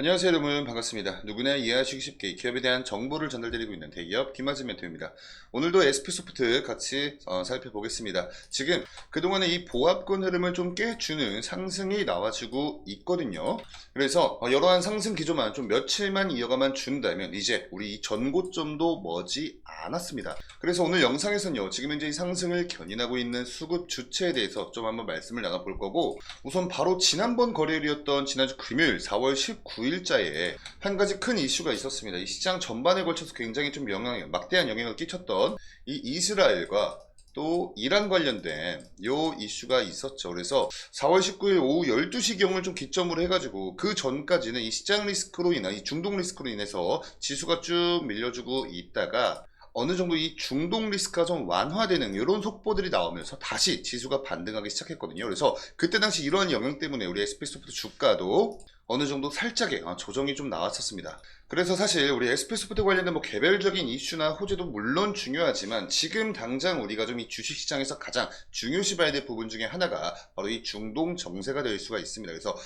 안녕하세요 여러분, 반갑습니다. 누구나 이해하시기 쉽게 기업에 대한 정보를 전달드리고 있는 대기업 김하진 멘토입니다. 오늘도 SP소프트 같이 살펴보겠습니다. 지금 그동안에 이 보합권 흐름을 좀 깨주는 상승이 나와주고 있거든요. 그래서 이러한 상승 기조만 좀 며칠만 이어가만 준다면 이제 우리 이 전고점도 머지 않았습니다. 그래서 오늘 영상에서는요, 지금 현재 이 상승을 견인하고 있는 수급 주체에 대해서 좀 한번 말씀을 나눠볼 거고, 우선 바로 지난번 거래일이었던 지난주 금요일 4월 19일자에 한 가지 큰 이슈가 있었습니다. 이 시장 전반에 걸쳐서 굉장히 좀 막대한 영향을 끼쳤던 이 이스라엘과 또 이란 관련된 요 이슈가 있었죠. 그래서 4월 19일 오후 12시경을 좀 기점으로 해가지고 그 전까지는 이 시장 리스크로 인한 이 중동 리스크로 인해서 지수가 쭉 밀려주고 있다가 어느 정도 이 중동 리스크가 좀 완화되는 이런 속보들이 나오면서 다시 지수가 반등하기 시작했거든요. 그래서 그때 당시 이러한 영향 때문에 우리 SP소프트 주가도 어느 정도 살짝의 조정이 좀 나왔었습니다. 그래서 사실 우리 SP소프트 관련된 뭐 개별적인 이슈나 호재도 물론 중요하지만 지금 당장 우리가 좀 이 주식시장에서 가장 중요시 봐야 될 부분 중에 하나가 바로 이 중동 정세가 될 수가 있습니다. 그래서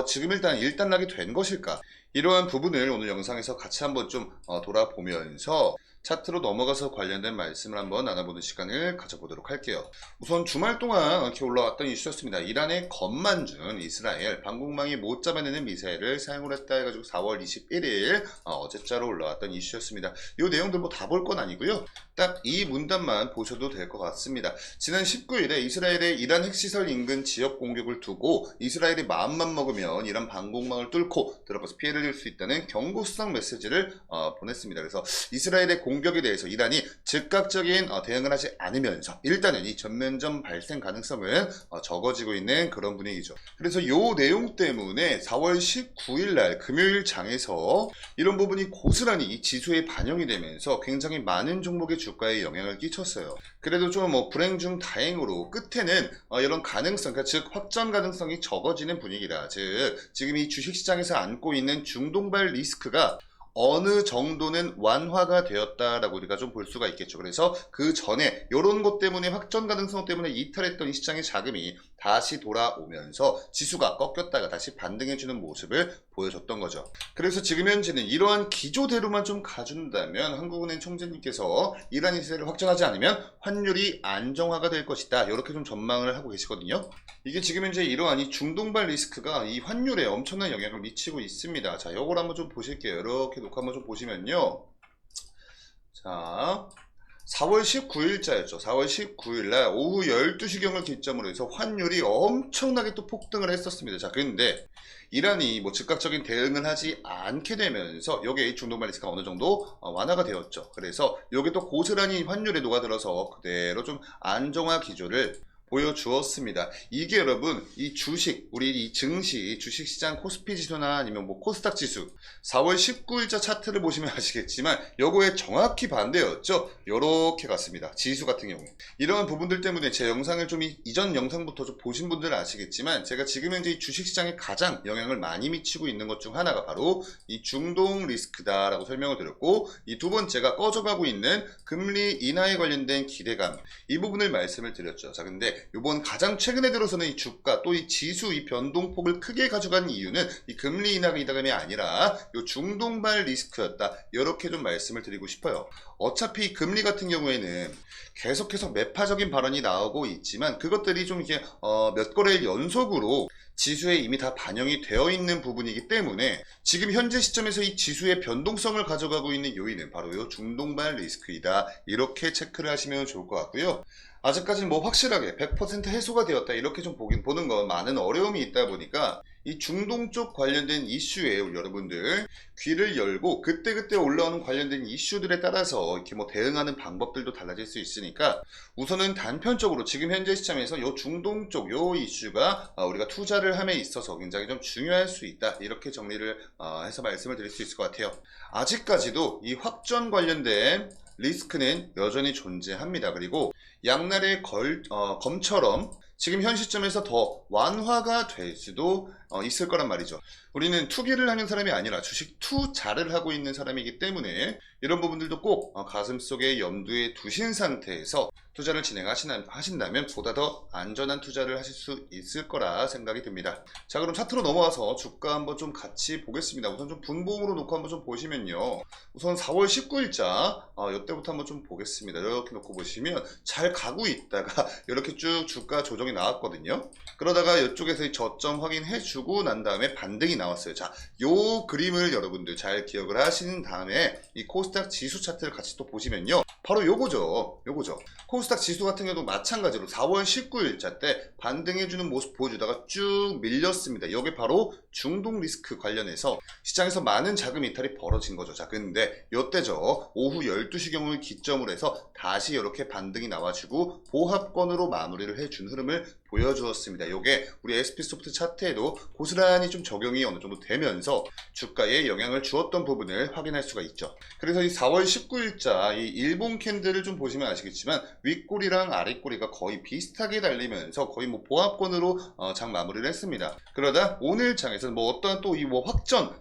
지금 일단락이 된 것일까? 이러한 부분을 오늘 영상에서 같이 한번 좀 돌아보면서 차트로 넘어가서 관련된 말씀을 한번 나눠보는 시간을 가져보도록 할게요. 우선 주말 동안 이렇게 올라왔던 이슈였습니다. 이란의 겁만준 이스라엘 방공망이 못 잡아내는 미사일을 사용을 했다 해가지고 4월 21일 어제자로 올라왔던 이슈였습니다. 이 내용들 뭐 다 볼 건 아니고요. 딱 이 문단만 보셔도 될 것 같습니다. 지난 19일에 이스라엘의 이란 핵시설 인근 지역 공격을 두고 이스라엘이 마음만 먹으면 이란 방공망을 뚫고 들어가서 피해를 줄 수 있다는 경고성 메시지를 보냈습니다. 그래서 이스라엘의 공격에 대해서 이란이 즉각적인 대응을 하지 않으면서 일단은 이 전면전 발생 가능성은 적어지고 있는 그런 분위기죠. 그래서 이 내용 때문에 4월 19일 날 금요일 장에서 이런 부분이 고스란히 이 지수에 반영이 되면서 굉장히 많은 종목의 주가에 영향을 끼쳤어요. 그래도 좀 불행 중 다행으로 끝에는 이런 가능성, 그러니까 즉 확전 가능성이 적어지는 분위기다. 즉 지금 이 주식시장에서 안고 있는 중동발 리스크가 어느 정도는 완화가 되었다라고 우리가 좀 볼 수가 있겠죠. 그래서 그 전에 이런 것 때문에 확전 가능성 때문에 이탈했던 이 시장의 자금이 다시 돌아오면서 지수가 꺾였다가 다시 반등해주는 모습을 보여줬던 거죠. 그래서 지금 현재는 이러한 기조대로만 좀 가준다면 한국은행 총재님께서 이란 이세를 확정하지 않으면 환율이 안정화가 될 것이다. 이렇게 좀 전망을 하고 계시거든요. 이게 지금 현재 이러한 이 중동발 리스크가 이 환율에 엄청난 영향을 미치고 있습니다. 자, 요걸 한번 좀 보실게요. 이렇게 녹화 한번 좀 보시면요. 자, 4월 19일자였죠. 4월 19일날 오후 12시경을 기점으로 해서 환율이 엄청나게 또 폭등을 했었습니다. 자, 그런데 이란이 뭐 즉각적인 대응을 하지 않게 되면서 요게 중동발 리스크가 어느 정도 완화가 되었죠. 그래서 요게 또 고스란히 환율에 녹아들어서 그대로 좀 안정화 기조를 보여주었습니다. 이게 여러분 이 주식 우리 이 증시 주식시장 코스피 지수나 아니면 뭐 코스닥 지수 4월 19일자 차트를 보시면 아시겠지만 요거에 정확히 반대였죠. 요렇게 갔습니다. 지수 같은 경우 이러한 부분들 때문에 제 영상을 좀 이전 영상부터 좀 보신 분들은 아시겠지만 제가 지금 현재 이 주식시장에 가장 영향을 많이 미치고 있는 것 중 하나가 바로 이 중동 리스크다 라고 설명을 드렸고, 이 두 번째가 꺼져가고 있는 금리 인하에 관련된 기대감, 이 부분을 말씀을 드렸죠. 자, 근데 이번 가장 최근에 들어서는 이 주가 또 이 지수 이 변동폭을 크게 가져간 이유는 이 금리 인하 기대감이 아니라 이 중동발 리스크였다. 이렇게 좀 말씀을 드리고 싶어요. 어차피 금리 같은 경우에는 계속해서 매파적인 발언이 나오고 있지만 그것들이 좀 이게 몇 거래일 연속으로 지수에 이미 다 반영이 되어 있는 부분이기 때문에 지금 현재 시점에서 이 지수의 변동성을 가져가고 있는 요인은 바로 이 중동발 리스크이다. 이렇게 체크를 하시면 좋을 것 같고요. 아직까지는 뭐 확실하게 100% 해소가 되었다 이렇게 좀 보는 건 많은 어려움이 있다 보니까 이 중동 쪽 관련된 이슈에 여러분들 귀를 열고 그때그때 올라오는 관련된 이슈들에 따라서 이렇게 뭐 대응하는 방법들도 달라질 수 있으니까 우선은 단편적으로 지금 현재 시점에서 요 중동 쪽 요 이슈가 우리가 투자를 함에 있어서 굉장히 좀 중요할 수 있다 이렇게 정리를 해서 말씀을 드릴 수 있을 것 같아요. 아직까지도 이 확전 관련된 리스크는 여전히 존재합니다. 그리고 양날의 검처럼 지금 현 시점에서 더 완화가 될 수도 있을 거란 말이죠. 우리는 투기를 하는 사람이 아니라 주식 투자를 하고 있는 사람이기 때문에 이런 부분들도 꼭 가슴속에 염두에 두신 상태에서 투자를 진행하신다면 보다 더 안전한 투자를 하실 수 있을 거라 생각이 듭니다. 자, 그럼 차트로 넘어와서 주가 한번 좀 같이 보겠습니다. 우선 좀 분봉으로 놓고 한번 좀 보시면요. 우선 4월 19일자 이때부터 한번 좀 보겠습니다. 이렇게 놓고 보시면 잘 가고 있다가 이렇게 쭉 주가 조정이 나왔거든요. 그러다가 이쪽에서 저점 확인해주고 난 다음에 반등이 나왔어요. 자, 요 그림을 여러분들 잘 기억을 하신 다음에 이 코스닥 지수 차트를 같이 또 보시면요. 바로 요거죠. 코스닥 지수 같은 경우도 마찬가지로 4월 19일자 때 반등해주는 모습 보여주다가 쭉 밀렸습니다. 이게 바로 중동 리스크 관련해서 시장에서 많은 자금 이탈이 벌어진 거죠. 자, 근데 이때죠. 오후 12시경을 기점으로 해서 다시 이렇게 반등이 나와주고 보합권으로 마무리를 해준 흐름을 보여주었습니다. 이게 우리 SP소프트 차트에도 고스란히 좀 적용이 어느 정도 되면서 주가에 영향을 주었던 부분을 확인할 수가 있죠. 그래서 이 4월 19일자 이 일본 캔들을 좀 보시면 아시겠지만 윗꼬리랑 아랫꼬리가 거의 비슷하게 달리면서 거의 뭐 보합권으로 장 마무리를 했습니다. 그러다 오늘 장에서는 뭐 어떠한 또 이 뭐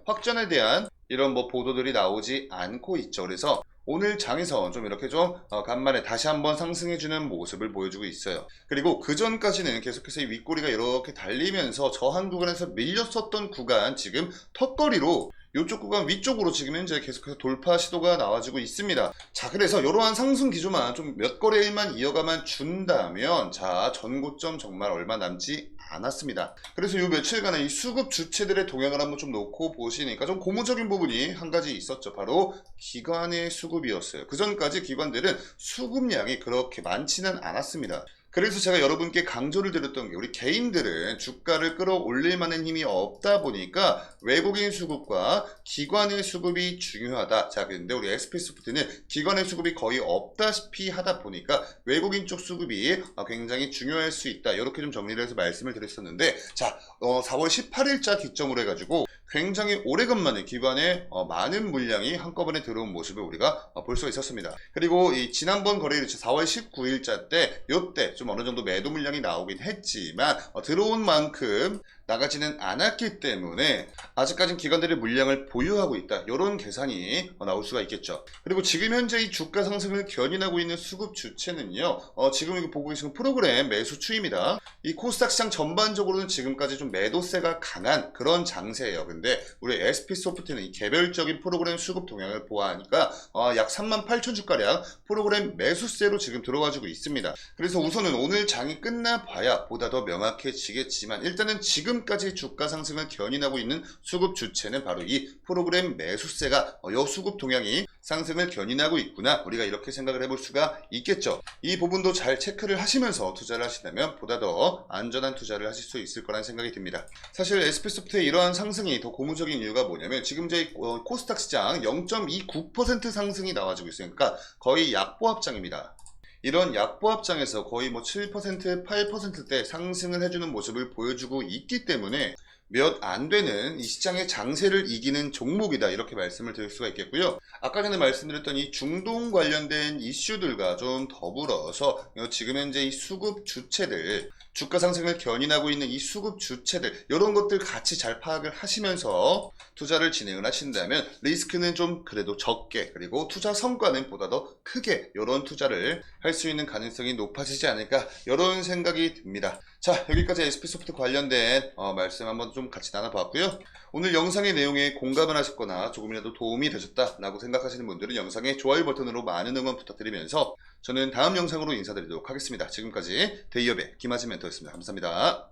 확전에 대한 이런 뭐 보도들이 나오지 않고 있죠. 그래서 오늘 장에서 좀 이렇게 좀 간만에 다시 한번 상승해주는 모습을 보여주고 있어요. 그리고 그 전까지는 계속해서 이 윗꼬리가 이렇게 달리면서 저항 구간에서 밀렸었던 구간 지금 턱걸이로 이쪽 구간 위쪽으로 지금 현재 계속해서 돌파 시도가 나와주고 있습니다. 자, 그래서 이러한 상승 기조만 좀 몇 거래일만 이어가만 준다면 자, 전고점 정말 얼마 남지 않았습니다. 그래서 요 며칠간의 이 수급 주체들의 동향을 한번 좀 놓고 보시니까 좀 고무적인 부분이 한 가지 있었죠. 바로 기관의 수급이었어요. 그 전까지 기관들은 수급량이 그렇게 많지는 않았습니다. 그래서 제가 여러분께 강조를 드렸던 게 우리 개인들은 주가를 끌어올릴 만한 힘이 없다 보니까 외국인 수급과 기관의 수급이 중요하다. 자, 근데 우리 SP소프트는 기관의 수급이 거의 없다시피 하다 보니까 외국인 쪽 수급이 굉장히 중요할 수 있다. 이렇게 좀 정리를 해서 말씀을 드렸었는데, 자, 4월 18일자 기점으로 해가지고 굉장히 오래간만에 기관에 많은 물량이 한꺼번에 들어온 모습을 우리가 볼 수 있었습니다. 그리고 이 지난번 거래일치 4월 19일자 때 요때 좀 어느 정도 매도 물량이 나오긴 했지만 들어온 만큼 나가지는 않았기 때문에 아직까지는 기관들의 물량을 보유하고 있다. 이런 계산이 나올 수가 있겠죠. 그리고 지금 현재 이 주가 상승을 견인하고 있는 수급 주체는요. 지금 이거 보고 계시는 프로그램 매수 추입니다. 이 코스닥 시장 전반적으로는 지금까지 좀 매도세가 강한 그런 장세예요. 근데 우리 SP소프트는 이 개별적인 프로그램 수급 동향을 보아하니까 약 38,000주가량 프로그램 매수세로 지금 들어가지고 있습니다. 그래서 우선은 오늘 장이 끝나봐야 보다 더 명확해지겠지만 일단은 지금까지 주가 상승을 견인하고 있는 수급 주체는 바로 이 프로그램 매수세가 이 수급 동향이 상승을 견인하고 있구나, 우리가 이렇게 생각을 해볼 수가 있겠죠. 이 부분도 잘 체크를 하시면서 투자를 하신다면 보다 더 안전한 투자를 하실 수 있을 거란 생각이 듭니다. 사실 SP소프트의 이러한 상승이 더 고무적인 이유가 뭐냐면 지금 저희 코스닥 시장 0.29% 상승이 나와주고 있으니까 거의 약보합장입니다. 이런 약보합장에서 거의 뭐 7%, 8%대 상승을 해주는 모습을 보여주고 있기 때문에 몇 안 되는 이 시장의 장세를 이기는 종목이다, 이렇게 말씀을 드릴 수가 있겠고요. 아까 전에 말씀드렸던 이 중동 관련된 이슈들과 좀 더불어서 지금 현재 이 수급 주체들, 주가 상승을 견인하고 있는 이 수급 주체들, 이런 것들 같이 잘 파악을 하시면서 투자를 진행을 하신다면 리스크는 좀 그래도 적게, 그리고 투자 성과는 보다 더 크게 이런 투자를 할 수 있는 가능성이 높아지지 않을까, 이런 생각이 듭니다. 자, 여기까지 SP소프트 관련된 말씀 한번 좀 같이 나눠봤고요. 오늘 영상의 내용에 공감을 하셨거나 조금이라도 도움이 되셨다라고 생각하시는 분들은 영상의 좋아요 버튼으로 많은 응원 부탁드리면서 저는 다음 영상으로 인사드리도록 하겠습니다. 지금까지 대기업의 김하진 멘토였습니다. 감사합니다.